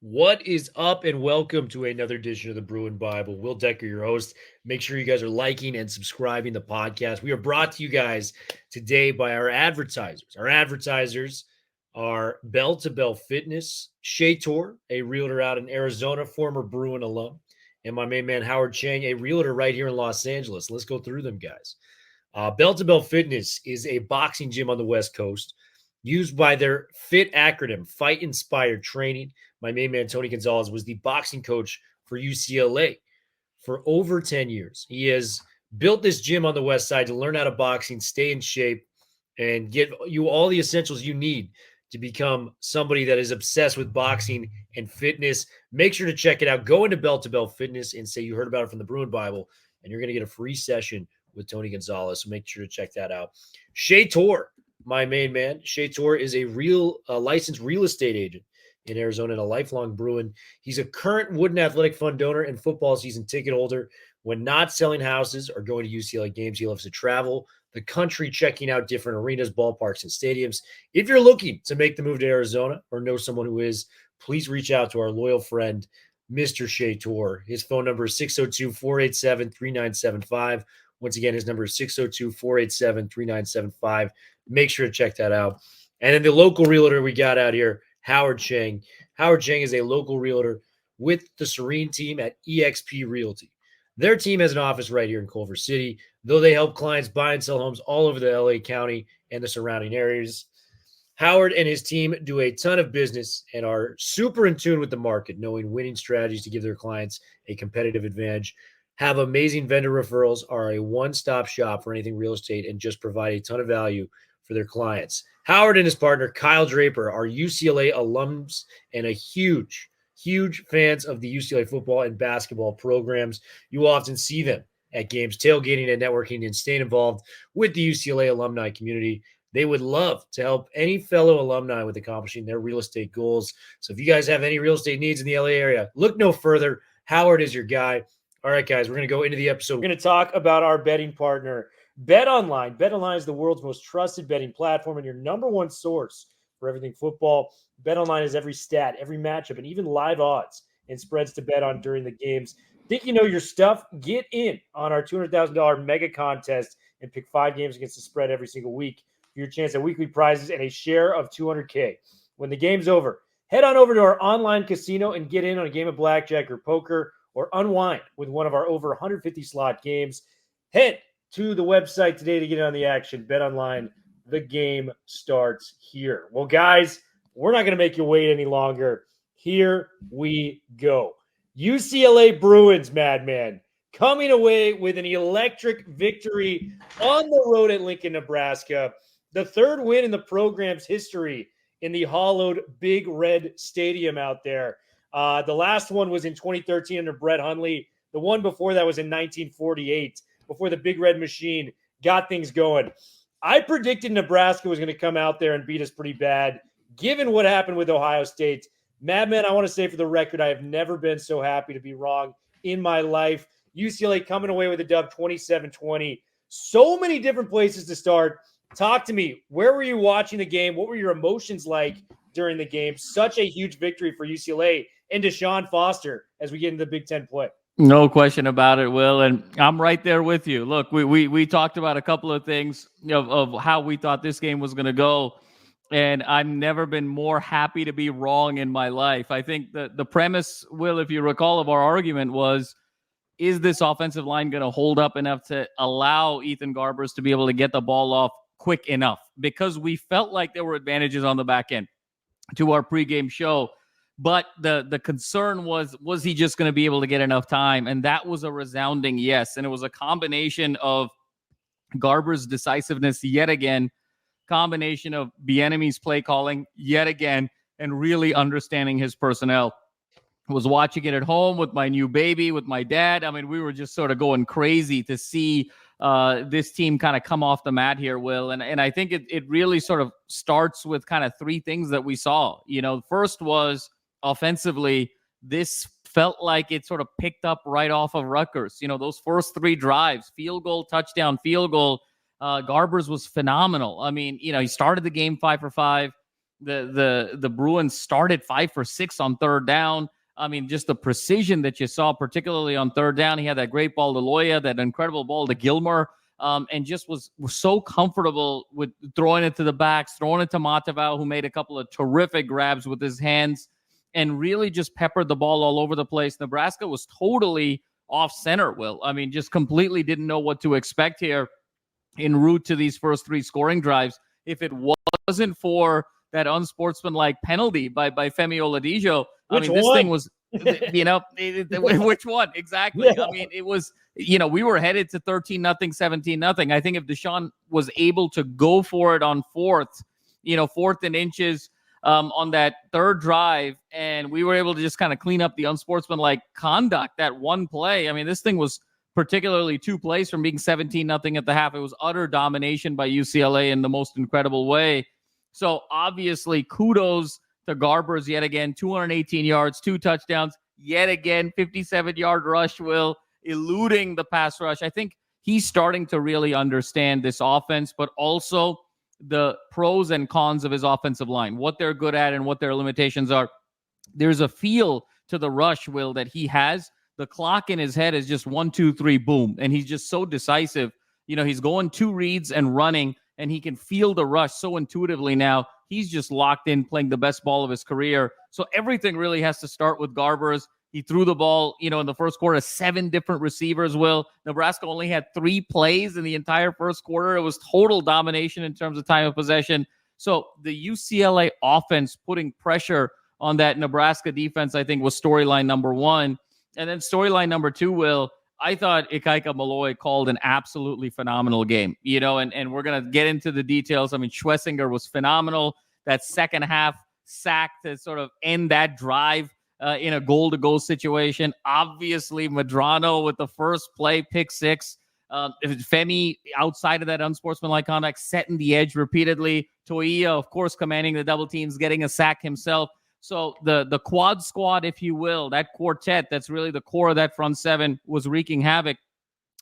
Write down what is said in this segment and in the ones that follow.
What is up, and welcome to another edition of the Bruin Bible. Will Decker, your host. Make sure you guys are liking and subscribing the podcast. We are brought to you guys today by our advertisers. Our advertisers are Bell to Bell Fitness, Shea Tor, a realtor out in Arizona, former Bruin alum, and my main man Howard Chang, a realtor right here in Los Angeles. Let's go through them, guys. Bell to Bell Fitness is a boxing gym on the West Coast used by their FIT acronym, Fight Inspired Training. My main man, Tony Gonzalez, was the boxing coach for UCLA for over 10 years. He has built this gym on the West Side to learn how to boxing, stay in shape, and get you all the essentials you need to become somebody that is obsessed with boxing and fitness. Make sure to check it out. Go into Bell to Bell Fitness and say you heard about it from the Bruin Bible, and you're going to get a free session with Tony Gonzalez. So make sure to check that out. Shea Tor, my main man. Shea Tor is a licensed real estate agent in Arizona and a lifelong Bruin. He's a current Wooden Athletic Fund donor and football season ticket holder. When not selling houses or going to UCLA games, he loves to travel the country, checking out different arenas, ballparks, and stadiums. If you're looking to make the move to Arizona or know someone who is, please reach out to our loyal friend, Mr. Shea Tor. His phone number is 602-487-3975. Once again, his number is 602-487-3975. Make sure to check that out. And then the local realtor we got out here, Howard Chang. Howard Chang is a local realtor with the Serene team at eXp Realty. Their team has an office right here in Culver City, though they help clients buy and sell homes all over the LA County and the surrounding areas. Howard and his team do a ton of business and are super in tune with the market, knowing winning strategies to give their clients a competitive advantage, have amazing vendor referrals, are a one-stop shop for anything real estate, and just provide a ton of value for their clients. Howard and his partner, Kyle Draper, are UCLA alums and a huge fans of the UCLA football and basketball programs. You will often see them at games, tailgating and networking, and staying involved with the UCLA alumni community. They would love to help any fellow alumni with accomplishing their real estate goals. So if you guys have any real estate needs in the LA area, look no further. Howard is your guy. All right, guys, we're going to go into the episode. We're going to talk about our betting partner, BetOnline. BetOnline is the world's most trusted betting platform and your number one source for everything football. BetOnline has every stat, every matchup, and even live odds and spreads to bet on during the games. Think you know your stuff? Get in on our $200,000 mega contest and pick 5 games against the spread every single week for your chance at weekly prizes and a share of $200K. When the game's over, head on over to our online casino and get in on a game of blackjack or poker, or unwind with one of our over 150 slot games. Head to the website today to get on the action. BetOnline, the game starts here. Well, guys, we're not going to make you wait any longer. Here we go. UCLA Bruins, madman, coming away with an electric victory on the road at Lincoln, Nebraska. The third win in the program's history in the hollowed Big Red Stadium out there. The last one was in 2013 under Brett Hundley. The one before that was in 1948, before the Big Red Machine got things going. I predicted Nebraska was going to come out there and beat us pretty bad, given what happened with Ohio State. Madman, I want to say for the record, I have never been so happy to be wrong in my life. UCLA coming away with a dub 27-20. So many different places to start. Talk to me. Where were you watching the game? What were your emotions like during the game? Such a huge victory for UCLA and Deshaun Foster as we get into the Big Ten play. No question about it, Will, and I'm right there with you. Look, we talked about a couple of things of how we thought this game was going to go, and I've never been more happy to be wrong in my life. I think the premise, Will, if you recall, of our argument was, is this offensive line going to hold up enough to allow Ethan Garbers to be able to get the ball off quick enough? Because we felt like there were advantages on the back end to our pregame show. But the concern was he just going to be able to get enough time? And that was a resounding yes. And it was a combination of Garber's decisiveness yet again, combination of Bieniemy's play calling yet again, and really understanding his personnel. I was watching it at home with my new baby, with my dad. I mean, we were just sort of going crazy to see this team kind of come off the mat here, Will. And I think it really sort of starts with kind of 3 things that we saw. You know, first was, offensively, this felt like it sort of picked up right off of Rutgers. You know, those first 3 drives, field goal, touchdown, field goal, Garbers was phenomenal. I mean, you know, he started the game 5 for 5. the Bruins started 5 for 6 on third down. I mean, just the precision that you saw, particularly on third down. He had that great ball to Loya, that incredible ball to Gilmer, and just was so comfortable with throwing it to the backs, throwing it to Matavao, who made a couple of terrific grabs with his hands and really just peppered the ball all over the place. Nebraska was totally off center, Will. I mean, just completely didn't know what to expect here en route to these first 3 scoring drives. If it wasn't for that unsportsmanlike penalty by Femi Oladipo, this thing was, which one? Exactly. Yeah. I mean, it was, we were headed to 13-0, 17-0. I think if Deshaun was able to go for it on fourth and inches on that third drive, and we were able to just kind of clean up the unsportsmanlike conduct, that one play. I mean, this thing was particularly 2 plays from being 17-0 at the half. It was utter domination by UCLA in the most incredible way. So obviously, kudos to Garbers yet again, 218 yards, 2 touchdowns, yet again, 57-yard rush, Will, eluding the pass rush. I think he's starting to really understand this offense, but also the pros and cons of his offensive line, what they're good at and what their limitations are. There's a feel to the rush, Will, that he has. The clock in his head is just 1, 2, 3, boom. And he's just so decisive. He's going 2 reads and running, and he can feel the rush so intuitively now. He's just locked in, playing the best ball of his career. So everything really has to start with Garbers. He threw the ball, in the first quarter, 7 different receivers, Will. Nebraska only had 3 plays in the entire first quarter. It was total domination in terms of time of possession. So the UCLA offense putting pressure on that Nebraska defense, I think, was storyline number 1. And then storyline number 2, Will, I thought Ikaika Malloy called an absolutely phenomenal game, and we're going to get into the details. I mean, Schlesinger was phenomenal. That second half sack to sort of end that drive in a goal-to-goal situation. Obviously, Medrano with the first play, pick 6. Femi, outside of that unsportsmanlike conduct, setting the edge repeatedly. Toia, of course, commanding the double teams, getting a sack himself. So the quad squad, if you will, that quartet, that's really the core of that front 7, was wreaking havoc.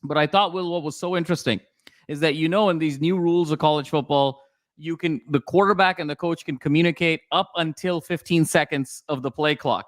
But I thought, Will, what was so interesting is that, in these new rules of college football, the quarterback and the coach can communicate up until 15 seconds of the play clock.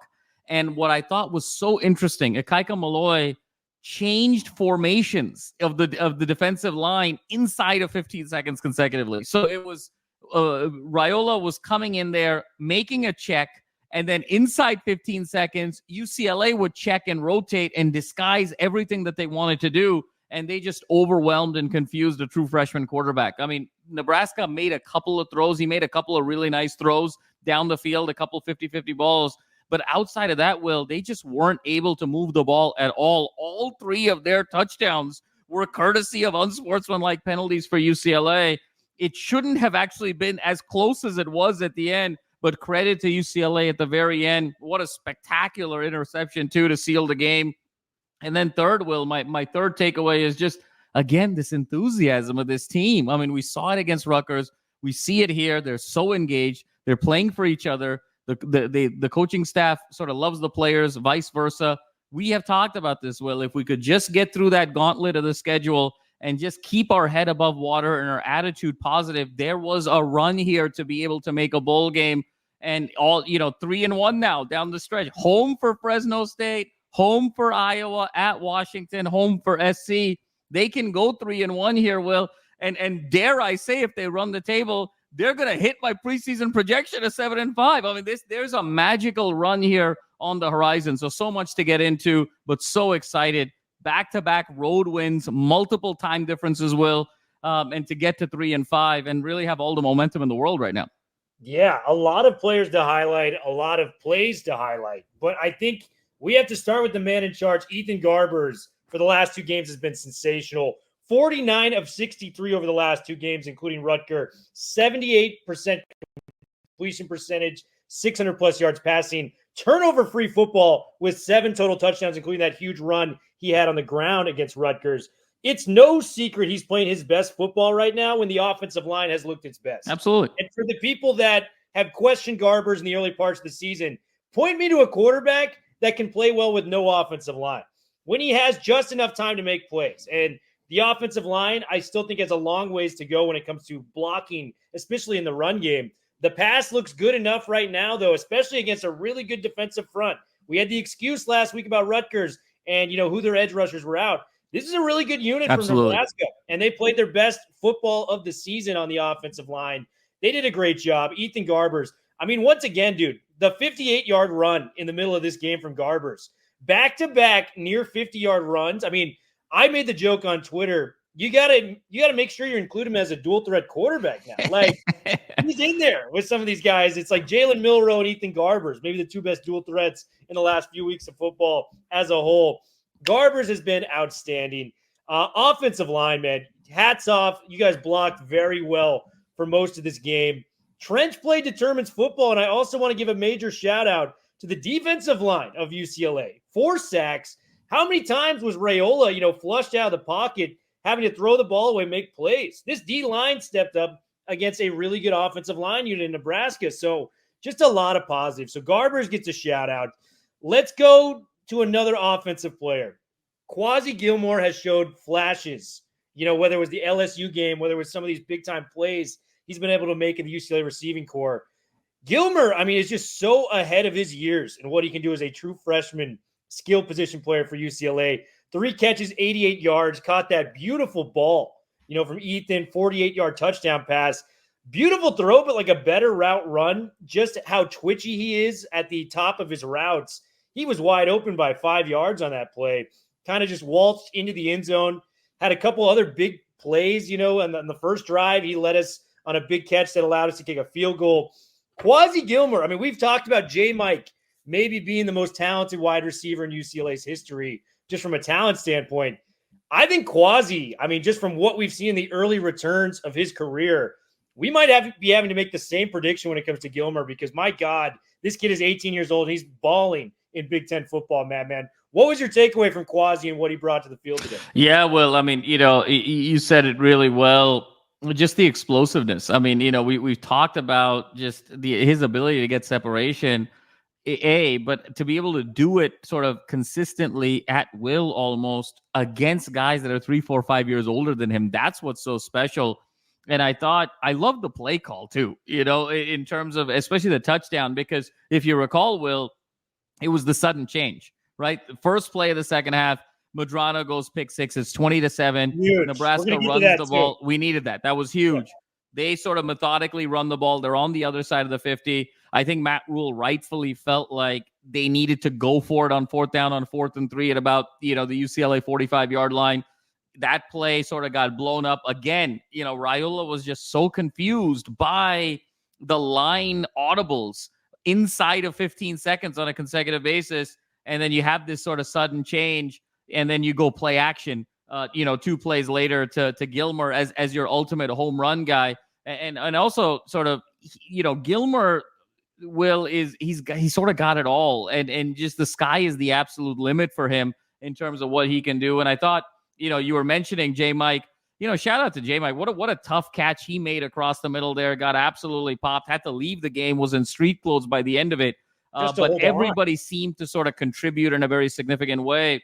And what I thought was so interesting, Ikaika Malloy changed formations of the defensive line inside of 15 seconds consecutively. So it was Raiola was coming in there, making a check, and then inside 15 seconds, UCLA would check and rotate and disguise everything that they wanted to do, and they just overwhelmed and confused a true freshman quarterback. I mean, Nebraska made a couple of throws. He made a couple of really nice throws down the field, a couple 50-50 balls. But outside of that, Will, they just weren't able to move the ball at all. All 3 of their touchdowns were courtesy of unsportsmanlike penalties for UCLA. It shouldn't have actually been as close as it was at the end, but credit to UCLA at the very end. What a spectacular interception, too, to seal the game. And then third, Will, my third takeaway is just, again, this enthusiasm of this team. I mean, we saw it against Rutgers. We see it here. They're so engaged. They're playing for each other. The coaching staff sort of loves the players, vice versa. We have talked about this, Will. If we could just get through that gauntlet of the schedule and just keep our head above water and our attitude positive, there was a run here to be able to make a bowl game. And all, 3-1 now down the stretch. Home for Fresno State, home for Iowa, at Washington, home for SC. They can go 3-1 here, Will. And dare I say, if they run the table, they're going to hit my preseason projection of 7-5. I mean, there's a magical run here on the horizon. So much to get into, but so excited. Back-to-back road wins, multiple time differences, Will, and to get to 3-5 and really have all the momentum in the world right now. Yeah, a lot of players to highlight, a lot of plays to highlight. But I think we have to start with the man in charge. Ethan Garbers, for the last 2 games, has been sensational. 49 of 63 over the last 2 games, including Rutgers. 78% completion percentage, 600-plus yards passing. Turnover-free football with 7 total touchdowns, including that huge run he had on the ground against Rutgers. It's no secret he's playing his best football right now when the offensive line has looked its best. Absolutely. And for the people that have questioned Garbers in the early parts of the season, point me to a quarterback that can play well with no offensive line. When he has just enough time to make plays. And the offensive line, I still think has a long ways to go when it comes to blocking, especially in the run game. The pass looks good enough right now, though, especially against a really good defensive front. We had the excuse last week about Rutgers and, who their edge rushers were out. This is a really good unit from Absolutely. Nebraska, and they played their best football of the season on the offensive line. They did a great job. Ethan Garbers. I mean, once again, dude, the 58-yard run in the middle of this game from Garbers. Back-to-back near 50-yard runs. I mean, I made the joke on Twitter. You gotta make sure you include him as a dual threat quarterback now. Like, he's in there with some of these guys. It's like Jalen Milroe and Ethan Garbers, maybe the two best dual threats in the last few weeks of football as a whole. Garbers has been outstanding. Offensive line, man, hats off. You guys blocked very well for most of this game. Trench play determines football, and I also want to give a major shout out to the defensive line of UCLA. 4 sacks. How many times was Raiola, flushed out of the pocket, having to throw the ball away, make plays? This D-line stepped up against a really good offensive line unit in Nebraska. So just a lot of positives. So Garbers gets a shout out. Let's go to another offensive player. Quasi Gilmore has showed flashes, whether it was the LSU game, whether it was some of these big-time plays he's been able to make in the UCLA receiving corps. Gilmer, I mean, is just so ahead of his years in what he can do as a true freshman skill position player for UCLA. 3 catches, 88 yards, caught that beautiful ball, from Ethan, 48-yard touchdown pass. Beautiful throw, but like a better route run. Just how twitchy he is at the top of his routes. He was wide open by 5 yards on that play. Kind of just waltzed into the end zone. Had a couple other big plays, and on the first drive, he led us on a big catch that allowed us to kick a field goal. Quasi Gilmer, I mean, we've talked about J. Mike maybe being the most talented wide receiver in UCLA's history, just from a talent standpoint. I think Quasi, I mean, just from what we've seen in the early returns of his career, we might be having to make the same prediction when it comes to Gilmer because, my God, this kid is 18 years old. And he's balling in Big Ten football, man. What was your takeaway from Quasi and what he brought to the field today? Yeah, well, I mean, you said it really well. Just the explosiveness. I mean, we've talked about just his ability to get separation, but to be able to do it sort of consistently at will almost against guys that are 3, 4, 5 years older than him. That's what's so special. And I love the play call too, in terms of especially the touchdown, because if you recall, Will, it was the sudden change, right? The first play of the second half, Madrano goes pick 6. It's 20-7. Huge. Nebraska runs the ball. We needed that. That was huge. Yeah. They sort of methodically run the ball. They're on the other side of the 50. I think Matt Rule rightfully felt like they needed to go for it on 4th down, on 4th and 3 at about, the UCLA 45-yard line. That play sort of got blown up again. Raiola was just so confused by the line audibles inside of 15 seconds on a consecutive basis. And then you have this sort of sudden change, and then you go play action, 2 plays later to Gilmer as your ultimate home run guy. And also sort of, Gilmer, Will, he sort of got it all. And just the sky is the absolute limit for him in terms of what he can do. And I thought, you were mentioning J. Mike. Shout out to J. Mike. What a tough catch he made across the middle there. Got absolutely popped. Had to leave the game. Was in street clothes by the end of it. But everybody seemed to sort of contribute in a very significant way.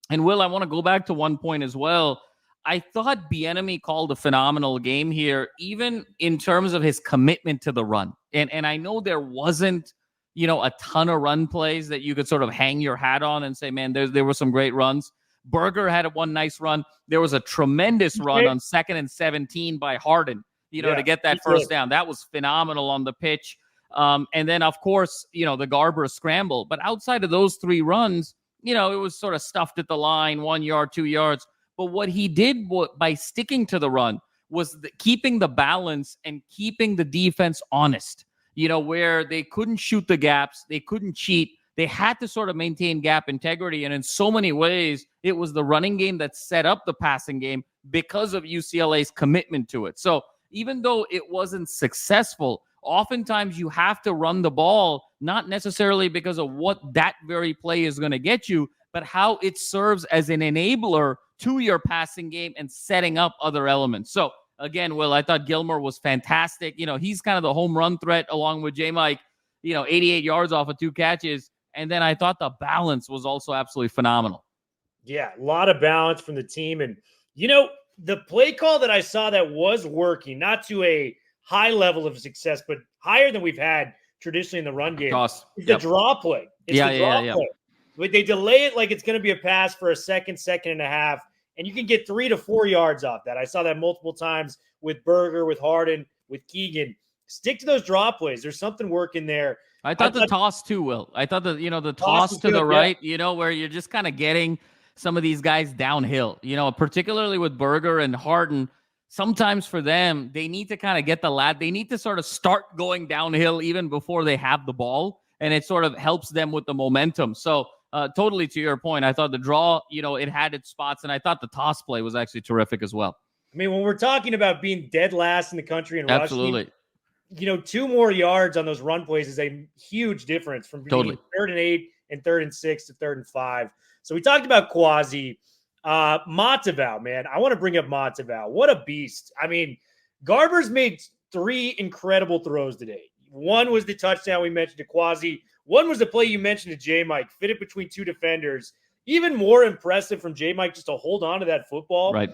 And Will, I want to go back to one point as well. I thought Bieniemy called a phenomenal game here, even in terms of his commitment to the run. And I know there wasn't, a ton of run plays that you could sort of hang your hat on and say, man, there were some great runs. Berger had one nice run. There was a tremendous run on 2nd and 17 by Harden, to get that first down. That was phenomenal on the pitch. And then, of course, the Garber scramble. But outside of those 3 runs, it was sort of stuffed at the line, 1 yard, 2 yards. But what he did by sticking to the run was keeping the balance and keeping the defense honest, where they couldn't shoot the gaps. They couldn't cheat. They had to sort of maintain gap integrity. And in so many ways, it was the running game that set up the passing game because of UCLA's commitment to it. So even though it wasn't successful, oftentimes you have to run the ball, not necessarily because of what that very play is going to get you, but how it serves as an enabler to your passing game and setting up other elements. So again, Will, I thought Gilmer was fantastic. He's kind of the home run threat along with J. Mike, 88 yards off of 2 catches. And then I thought the balance was also absolutely phenomenal. Yeah, a lot of balance from the team. And, the play call that I saw that was working, not to a high level of success, but higher than we've had traditionally in the run game. Toss. It's the draw play. It's the draw play. But they delay it like it's going to be a pass for a second and a half, and you can get 3 to 4 yards off that. I saw that multiple times with Berger, with Harden, with Keegan. Stick to those draw plays. There's something working there. I thought the toss too, Will. I thought the toss to the right, where you're just kind of getting some of these guys downhill, particularly with Berger and Harden. Sometimes for them, they need to kind of get they need to sort of start going downhill even before they have the ball, and it sort of helps them with the momentum. So totally to your point, I thought the draw, it had its spots, and I thought the toss play was actually terrific as well. I mean, when we're talking about being dead last in the country and absolutely. Rushing, 2 more yards on those run plays is a huge difference from being 3rd and 8 and 3rd and 6 to 3rd and 5. So we talked about Quasi. Matavao, man. I want to bring up Matavao. What a beast. I mean, Garber's made 3 incredible throws today. One was the touchdown we mentioned to Quasi. One was the play you mentioned to J-Mike, fit it between 2 defenders. Even more impressive from J-Mike just to hold on to that football and,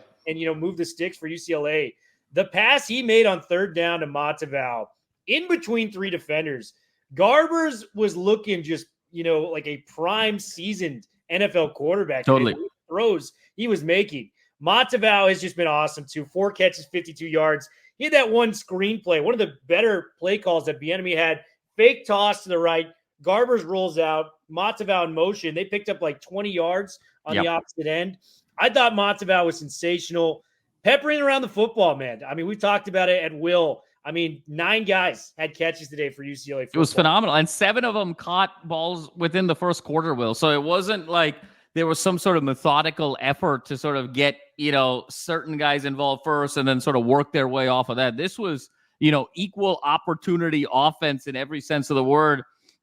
move the sticks for UCLA. The pass he made on 3rd down to Matavao in between 3 defenders. Garber's was looking just, like a prime seasoned NFL quarterback. Totally. Throws he was making. Matavao has just been awesome too. 4 catches, 52 yards. He had that one screenplay, one of the better play calls that Bieniemy had. Fake toss to the right. Garbers rolls out. Matavao in motion. They picked up like 20 yards on the opposite end. I thought Matavao was sensational. Peppering around the football, man. I mean, we talked about it at will. I mean, 9 guys had catches today for UCLA football. It was phenomenal. And 7 of them caught balls within the first quarter, Will. So it wasn't like there was some sort of methodical effort to sort of get, certain guys involved first and then sort of work their way off of that. This was, equal opportunity offense in every sense of the word.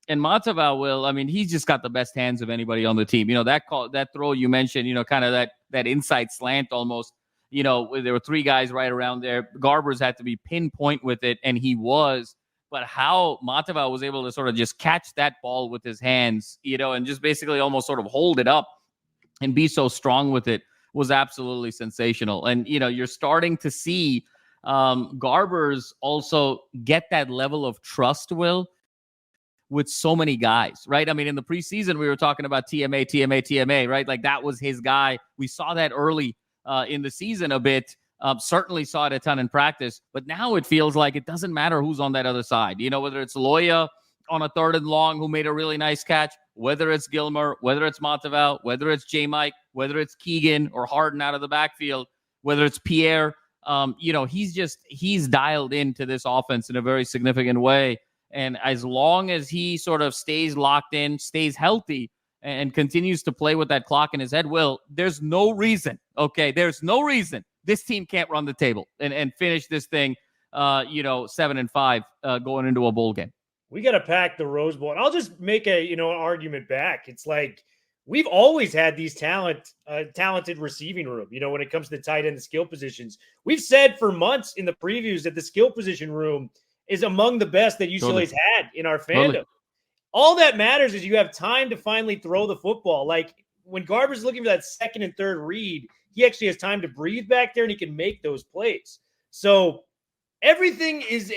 And Matavao, Will, I mean, he's just got the best hands of anybody on the team. That throw you mentioned, kind of that inside slant almost. There were 3 guys right around there. Garbers had to be pinpoint with it, and he was. But how Matavao was able to sort of just catch that ball with his hands, and just basically almost sort of hold it up and be so strong with it was absolutely sensational. And, you're starting to see Garbers also get that level of trust, Will, with so many guys, right? I mean, in the preseason, we were talking about TMA, right? Like that was his guy. We saw that early in the season a bit. Certainly saw it a ton in practice, but now it feels like it doesn't matter who's on that other side. Whether it's Loya on a 3rd and long who made a really nice catch, whether it's Gilmer, whether it's Matavao, whether it's J-Mike, whether it's Keegan or Harden out of the backfield, whether it's Pierre, he's dialed into this offense in a very significant way. And as long as he sort of stays locked in, stays healthy, and continues to play with that clock in his head, Will, there's no reason this team can't run the table and finish this thing, 7-5 going into a bowl game. We got to pack the Rose Bowl. And I'll just make an argument back. It's like we've always had these talented receiving room, when it comes to the tight end, the skill positions. We've said for months in the previews that the skill position room is among the best that UCLA's had in our fandom. All that matters is you have time to finally throw the football. Like when Garber's looking for that 2nd and 3rd read, he actually has time to breathe back there and he can make those plays. So everything is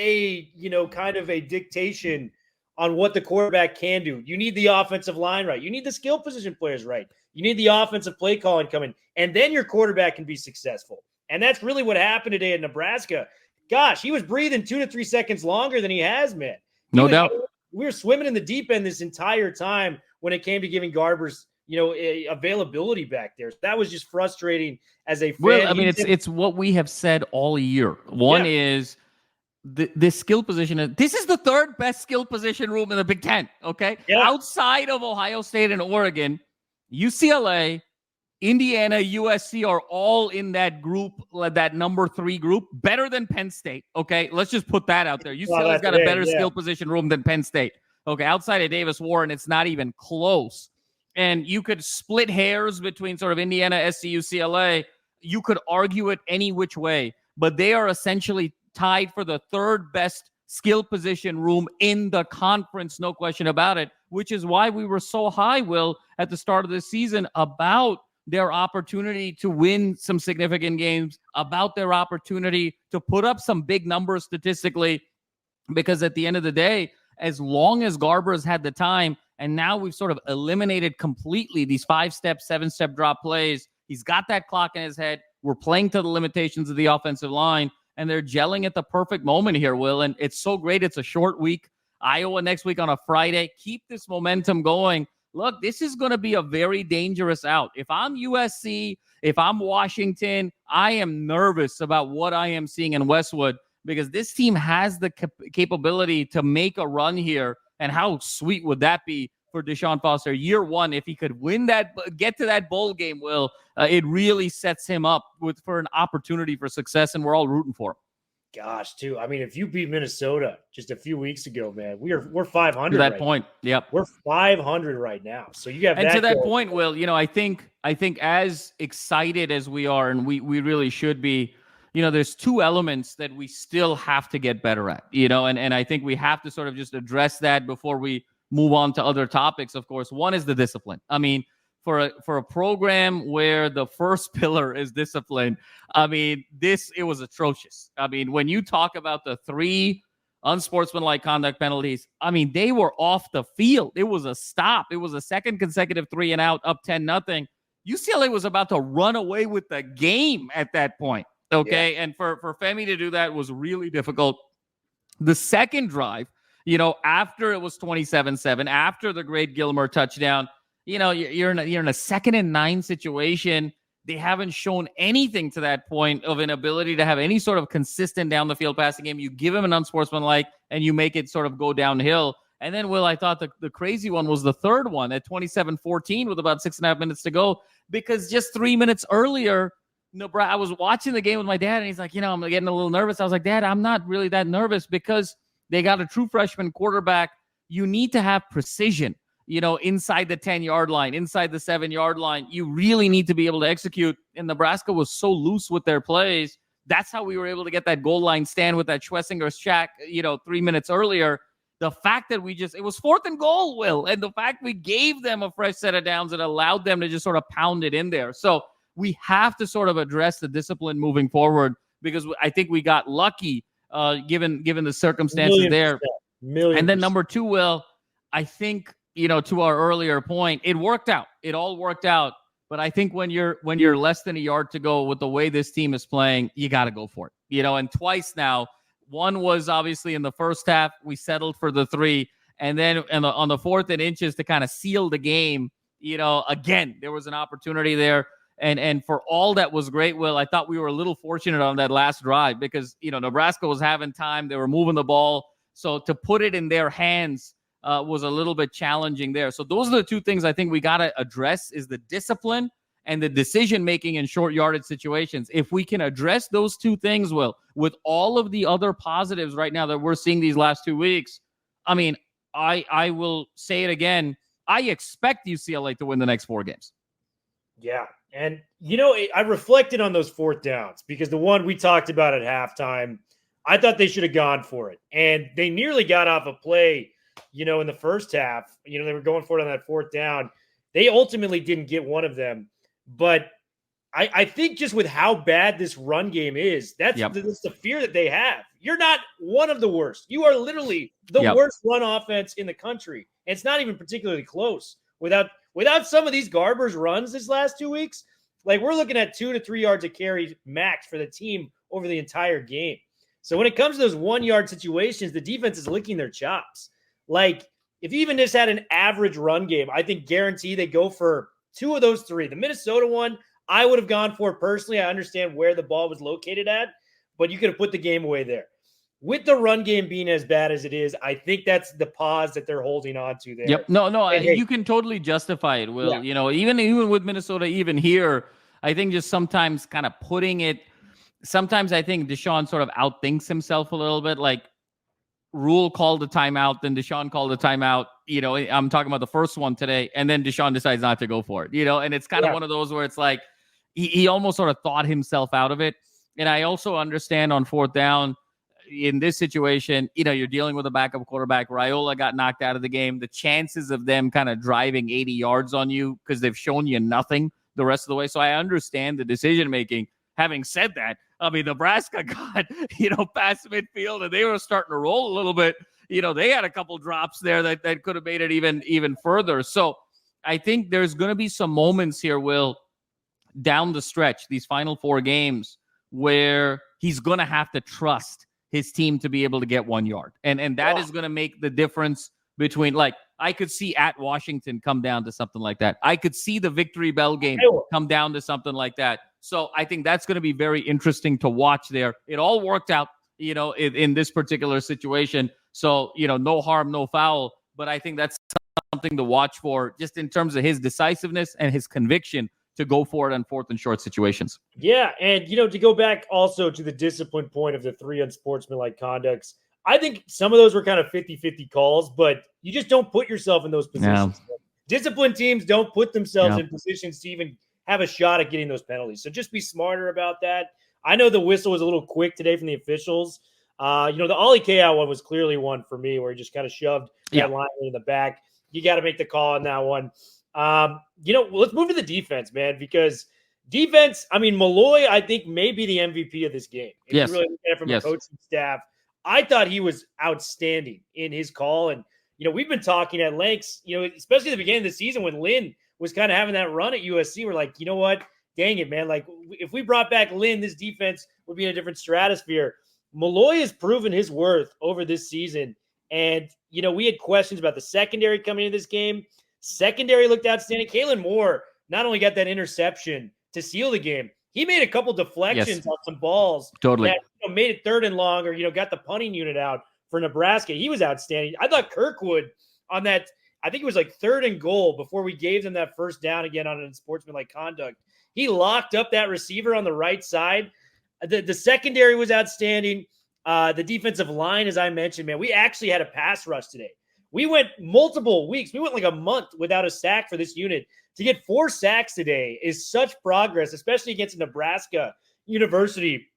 kind of a dictation on what the quarterback can do. You need the offensive line right. You need the skill position players right. You need the offensive play calling coming, and then your quarterback can be successful. And that's really what happened today at Nebraska. Gosh, he was breathing 2 to 3 seconds longer than he has, man. No doubt. We were swimming in the deep end this entire time when it came to giving Garbers, availability back there. That was just frustrating as a fan. Well, I mean, it's what we have said all year. One is the skill position. This is the 3rd best skill position room in the Big Ten, okay? Yeah. Outside of Ohio State and Oregon, UCLA, Indiana, USC are all in that group, that number 3 group, better than Penn State. Okay, let's just put that out there. UCLA's got a better skill position room than Penn State. Okay, outside of Davis Warren, it's not even close. And you could split hairs between sort of Indiana, SC, UCLA. You could argue it any which way, but they are essentially tied for the 3rd best skill position room in the conference, no question about it, which is why we were so high, Will, at the start of the season about their opportunity to win some significant games, about their opportunity to put up some big numbers statistically. because at the end of the day, as long as Garber has had the time, and now we've sort of eliminated completely these 5-step, 7-step drop plays. He's got that clock in his head. We're playing to the limitations of the offensive line, and they're gelling at the perfect moment here, Will. And it's so great. It's a short week. Iowa next week on a Friday. Keep this momentum going. Look, this is going to be a very dangerous out. If I'm USC, if I'm Washington, I am nervous about what I am seeing in Westwood, because this team has the capability to make a run here. And how sweet would that be for Deshaun Foster year one if he could win that, get to that bowl game? Will it really sets him up for an opportunity for success, and we're all rooting for him. Gosh, too. I mean, if you beat Minnesota just a few weeks ago, man, we're 500 to that right point. Now. Yep, we're 500 right now. So you have and that to that goal. point, Will, I think as excited as we are, and we really should be. There's two elements that we still have to get better at. And I think we have to sort of just address that before we move on to other topics. Of course, one is the discipline. I mean, for a program where the first pillar is discipline, it was atrocious. I mean, when you talk about the 3 unsportsmanlike conduct penalties, they were off the field. It was a stop. It was a second consecutive 3 and out, up 10-0. UCLA was about to run away with the game at that point. Okay. Yeah. And for Femi to do that was really difficult. The second drive, after it was 27-7, after the great Gilmer touchdown, you're in a 2nd and 9 situation. They haven't shown anything to that point of an ability to have any sort of consistent down the field passing game. You give him an unsportsmanlike and you make it sort of go downhill. And then, Will, I thought the crazy one was the third one at 27-14 with about 6.5 minutes to go, because just 3 minutes earlier, I was watching the game with my dad, and he's like, I'm getting a little nervous. I was like, Dad, I'm not really that nervous, because they got a true freshman quarterback. You need to have precision, inside the 10-yard line, inside the 7-yard line. You really need to be able to execute. And Nebraska was so loose with their plays. That's how we were able to get that goal line stand with that Schlesinger shack, 3 minutes earlier. The fact that it was 4th and goal, Will, and the fact we gave them a fresh set of downs that allowed them to just sort of pound it in there. So we have to sort of address the discipline moving forward, because I think we got lucky given the circumstances there. And then number 2, Will, I think, to our earlier point, it worked out. It all worked out. But I think when you're less than a yard to go with the way this team is playing, you got to go for it. And twice now, one was obviously in the first half, we settled for the 3. And then on the 4th and inches to kind of seal the game, again, there was an opportunity there. And for all that was great, Will, I thought we were a little fortunate on that last drive, because, Nebraska was having time. They were moving the ball. So to put it in their hands was a little bit challenging there. So those are the 2 things I think we got to address, is the discipline and the decision-making in short yardage situations. If we can address those 2 things, Will, with all of the other positives right now that we're seeing these last 2 weeks, I will say it again. I expect UCLA to win the next 4 games. Yeah. And, I reflected on those 4th downs, because the one we talked about at halftime, I thought they should have gone for it. And they nearly got off a play, in the first half. They were going for it on that 4th down. They ultimately didn't get one of them. But I think just with how bad this run game is, that's the fear that they have. You're not one of the worst. You are literally the worst run offense in the country. And it's not even particularly close. Without some of these Garber's runs this last 2 weeks, like, we're looking at 2 to 3 yards of carry max for the team over the entire game. So when it comes to those 1-yard situations, the defense is licking their chops. Like, if you even just had an average run game, I think guarantee they go for 2 of those 3. The Minnesota one, I would have gone for personally. I understand where the ball was located at, but you could have put the game away there. With the run game being as bad as it is, I think that's the pause that they're holding on to there. Yep. No, you can totally justify it, Will. Yeah. Even with Minnesota, even here, I think just sometimes kind of putting it, sometimes I think Deshaun sort of outthinks himself a little bit. Like, Rule called a timeout, then Deshaun called a timeout. I'm talking about the first one today, and then Deshaun decides not to go for it, and it's kind of one of those where it's like he almost sort of thought himself out of it. And I also understand on 4th down, in this situation, you're dealing with a backup quarterback. Raiola got knocked out of the game. The chances of them kind of driving 80 yards on you, because they've shown you nothing the rest of the way. So I understand the decision-making. Having said that, I mean, Nebraska got, past midfield and they were starting to roll a little bit. They had a couple drops there that could have made it even further. So I think there's going to be some moments here, Will, down the stretch, these final 4 games, where he's going to have to trust his team to be able to get 1 yard. And that is going to make the difference between, like, I could see at Washington come down to something like that. I could see the Victory Bell game come down to something like that. So I think that's going to be very interesting to watch there. It all worked out, in this particular situation. So, no harm, no foul. But I think that's something to watch for just in terms of his decisiveness and his conviction to go for it on 4th and short situations. Yeah. And, to go back also to the discipline point of the 3 unsportsmanlike conducts, I think some of those were kind of 50-50 calls, but you just don't put yourself in those positions. Yeah. Disciplined teams don't put themselves in positions to even have a shot at getting those penalties. So just be smarter about that. I know the whistle was a little quick today from the officials. The Ollie K-out one was clearly one for me where he just kind of shoved that lineman in the back. You got to make the call on that one. Let's move to the defense, man, because defense, I mean, Malloy, I think, may be the MVP of this game. If you really look at it from a coaching staff, I thought he was outstanding in his call. And, we've been talking at lengths, especially at the beginning of the season when Lynn was kind of having that run at USC. We're like, you know what? Dang it, man. Like, if we brought back Lynn, this defense would be in a different stratosphere. Malloy has proven his worth over this season. And, we had questions about the secondary coming into this game. Secondary looked outstanding. Kalen Moore not only got that interception to seal the game, he made a couple deflections on some balls that made it 3rd and long, or got the punting unit out for Nebraska. He was outstanding. I thought Kirkwood on that, I think it was like 3rd and goal before we gave them that first down again on an unsportsmanlike conduct. He locked up that receiver on the right side. The secondary was outstanding. The defensive line, as I mentioned, man, we actually had a pass rush today. We went multiple weeks. We went like a month without a sack for this unit. To get 4 sacks today is such progress, especially against a Nebraska University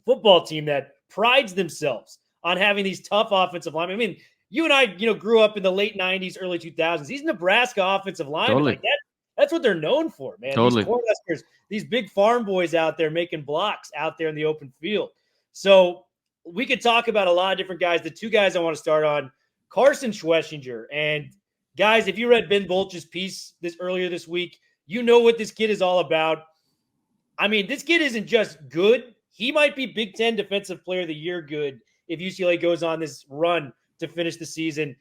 football team that prides themselves on having these tough offensive linemen. I mean, you and I, grew up in the late 90s, early 2000s. These Nebraska offensive linemen, like that, that's what they're known for, man. These Cornhuskers, these big farm boys out there making blocks out there in the open field. So we could talk about a lot of different guys. The 2 guys I want to start on, Carson Schwessinger. And guys, if you read Ben Volch's piece earlier this week, you know what this kid is all about. I mean, this kid isn't just good. He might be Big Ten Defensive Player of the Year good if UCLA goes on this run to finish the season.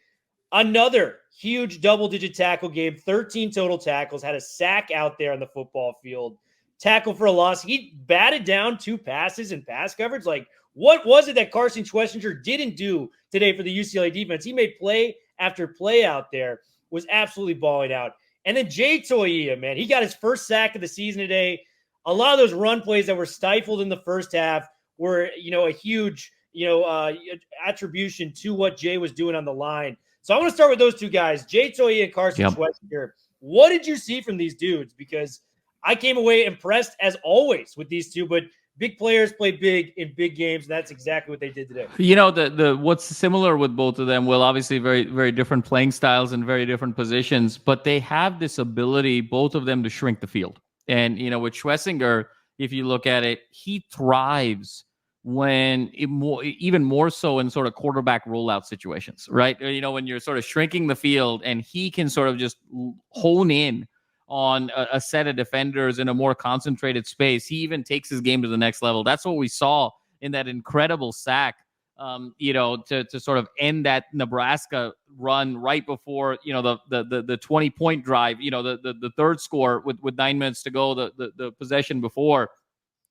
Another huge double-digit tackle game, 13 total tackles, had a sack out there on the football field, tackle for a loss. He batted down 2 passes in pass coverage. Like, what was it that Carson Schwessinger didn't do today for the UCLA defense? He made play after play out there, was absolutely balling out. And then Jay Toia, man, he got his first sack of the season today. A lot of those run plays that were stifled in the first half were, a huge, attribution to what Jay was doing on the line. So I want to start with those 2 guys, Jay Toia and Carson Schwessinger. What did you see from these dudes? Because I came away impressed, as always, with these 2, but big players play big in big games, and that's exactly what they did today. The what's similar with both of them, well, obviously very, very different playing styles and very different positions, but they have this ability, both of them, to shrink the field. And, with Schwessinger, if you look at it, he thrives when even more so in sort of quarterback rollout situations, right? When you're sort of shrinking the field and he can sort of just hone in on a set of defenders in a more concentrated space. He even takes his game to the next level. That's what we saw in that incredible sack, to sort of end that Nebraska run right before, the 20-point drive, the third score with 9 minutes to go, the possession before.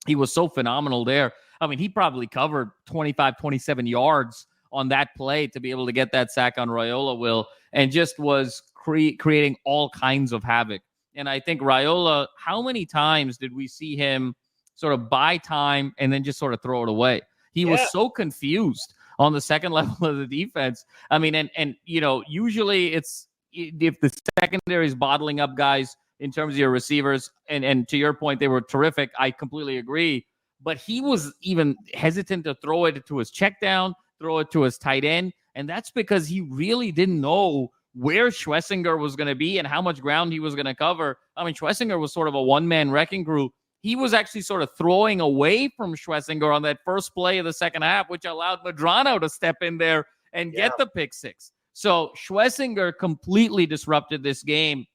He was so phenomenal there. I mean, he probably covered 25, 27 yards on that play to be able to get that sack on Raiola, Will, and just was creating all kinds of havoc. And I think Raiola, how many times did we see him sort of buy time and then just sort of throw it away? He was so confused on the second level of the defense. I mean, and usually it's if the secondary is bottling up guys in terms of your receivers, and to your point, they were terrific. I completely agree. But he was even hesitant to throw it to his check down, throw it to his tight end. And that's because he really didn't know where Schwessinger was going to be and how much ground he was going to cover. I mean, Schwessinger was sort of a one-man wrecking crew. he was actually sort of throwing away from Schlesinger on that first play of the second half, which allowed Medrano to step in there and get the pick six. So Schlesinger completely disrupted this game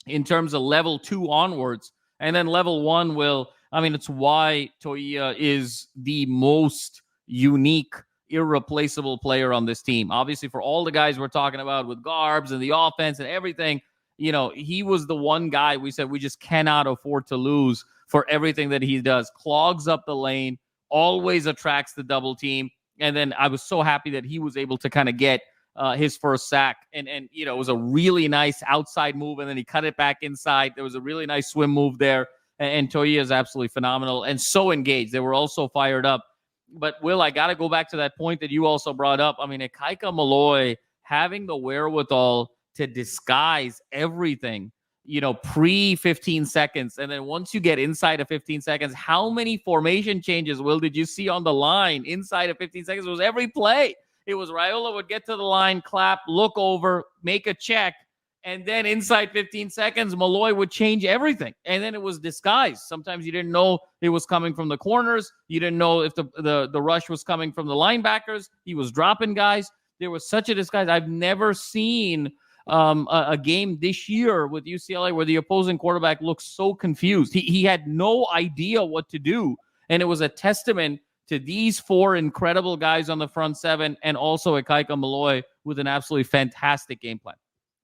in terms of level 2 onwards. And then level 1 it's why Toia is the most unique, irreplaceable player on this team. Obviously, for all the guys we're talking about with Garbs and the offense and everything, he was the one guy we said we just cannot afford to lose for everything that he does. Clogs up the lane, always attracts the double team. And then I was so happy that he was able to kind of get his first sack. And it was a really nice outside move, and then he cut it back inside. There was a really nice swim move there. And Toia is absolutely phenomenal and so engaged. They were also fired up. But, Will, I got to go back to that point that you also brought up. I mean, Ikaika Malloy having the wherewithal to disguise everything, pre-15 seconds. And then once you get inside of 15 seconds, how many formation changes, Will, did you see on the line inside of 15 seconds? It was every play. It was Raiola would get to the line, clap, look over, make a check, and then inside 15 seconds, Malloy would change everything. And then it was disguised. Sometimes you didn't know it was coming from the corners. You didn't know if the rush was coming from the linebackers. He was dropping guys. There was such a disguise. I've never seen a game this year with UCLA where the opposing quarterback looked so confused. He had no idea what to do. And it was a testament to these 4 incredible guys on the front 7 and also Ikaika Malloy with an absolutely fantastic game plan.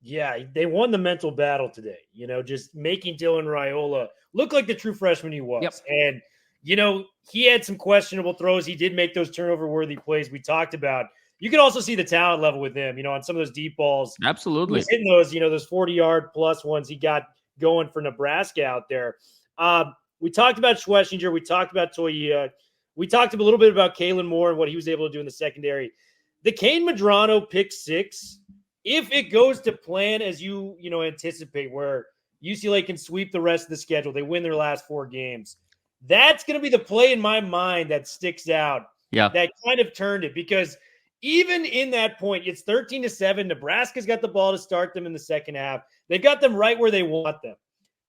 Yeah, they won the mental battle today, just making Dylan Raiola look like the true freshman he was. Yep. And, he had some questionable throws. He did make those turnover-worthy plays we talked about. You can also see the talent level with him, on some of those deep balls. Absolutely. He was hitting those, those 40-yard plus ones he got going for Nebraska out there. We talked about Schlesinger. We talked about Toia. We talked a little bit about Kalen Moore and what he was able to do in the secondary. The Kane Medrano pick 6, if it goes to plan as you anticipate, where UCLA can sweep the rest of the schedule, they win their last 4 games, that's going to be the play in my mind that sticks out. Yeah. That kind of turned it, because even in that point, it's 13-7. Nebraska's got the ball to start them in the second half. They've got them right where they want them.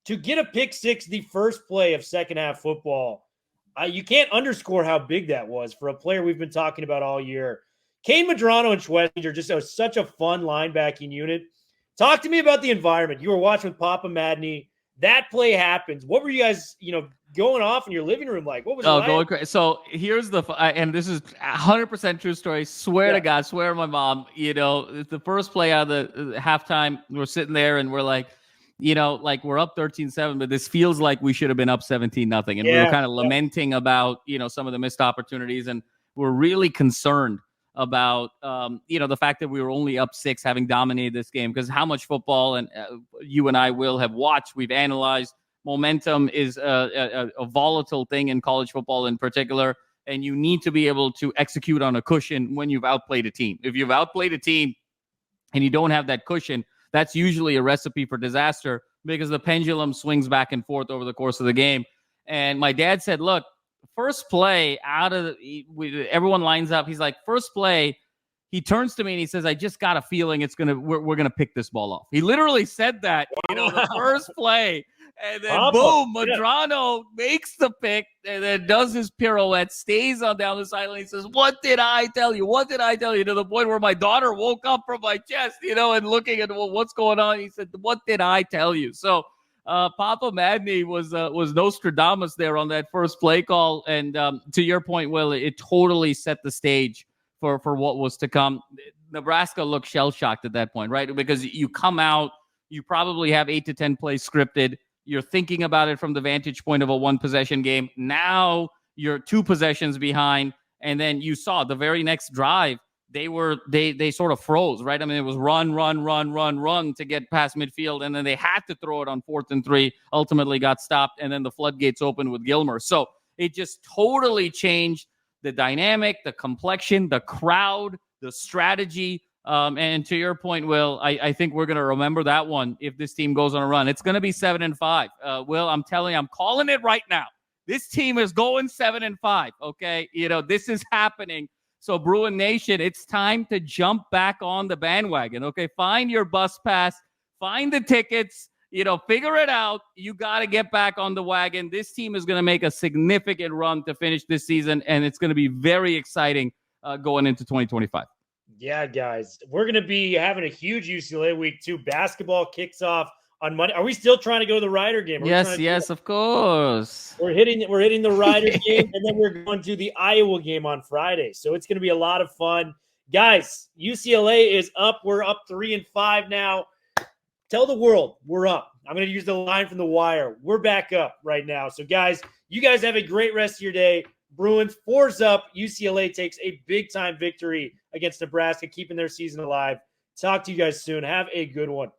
To get a pick 6, the first play of second half football, you can't underscore how big that was for a player we've been talking about all year. Kane Medrano and Schlesinger just are such a fun linebacking unit. Talk to me about the environment. You were watching with Papa Madney. That play happens. What were you guys, going off in your living room like? What was it like? Going crazy. So here's and this is 100% true story. Swear to God, swear to my mom. The first play out of the halftime, we're sitting there and we're like, we're up 13-7, but this feels like we should have been up 17-0. And we were kind of lamenting about, some of the missed opportunities. And we're really concerned about, the fact that we were only up 6, having dominated this game, because how much football and you and I will have watched, we've analyzed. Momentum is a volatile thing in college football in particular, and you need to be able to execute on a cushion when you've outplayed a team. If you've outplayed a team and you don't have that cushion, that's usually a recipe for disaster, because the pendulum swings back and forth over the course of the game. And my dad said, look, first play everyone lines up. He's like, first play, he turns to me and he says, I just got a feeling we're going to pick this ball off. He literally said that, the first play. And then boom, Medrano makes the pick and then does his pirouette, stays on down the sideline. He says, what did I tell you? What did I tell you? To the point where my daughter woke up from my chest, and looking at what's going on. He said, what did I tell you? So Papa Madney was Nostradamus there on that first play call. And to your point, Will, it totally set the stage for what was to come. Nebraska looked shell-shocked at that point, right? Because you come out, you probably have 8 to 10 plays scripted. You're thinking about it from the vantage point of a 1-possession game. Now you're 2 possessions behind. And then you saw the very next drive, they sort of froze, right? I mean, it was run to get past midfield. And then they had to throw it on 4th and 3, ultimately got stopped. And then the floodgates opened with Gilmer. So it just totally changed the dynamic, the complexion, the crowd, the strategy. And to your point, Will, I think we're going to remember that one if this team goes on a run. It's going to be 7-5. Will, I'm telling you, I'm calling it right now. This team is going 7-5. Okay. This is happening. So Bruin Nation, it's time to jump back on the bandwagon. Okay. Find your bus pass, find the tickets, figure it out. You got to get back on the wagon. This team is going to make a significant run to finish this season, and it's going to be very exciting going into 2025. Yeah, guys, we're going to be having a huge UCLA week 2. Basketball kicks off on Monday. Are we still trying to go to the Rider game? Yes, of course. We're hitting the Rider game, and then we're going to the Iowa game on Friday. So it's going to be a lot of fun. Guys, UCLA is up. We're up 3-5 now. Tell the world we're up. I'm going to use the line from The Wire. We're back up right now. So, guys, you guys have a great rest of your day. Bruins, 4's up. UCLA takes a big-time victory against Nebraska, keeping their season alive. Talk to you guys soon. Have a good one.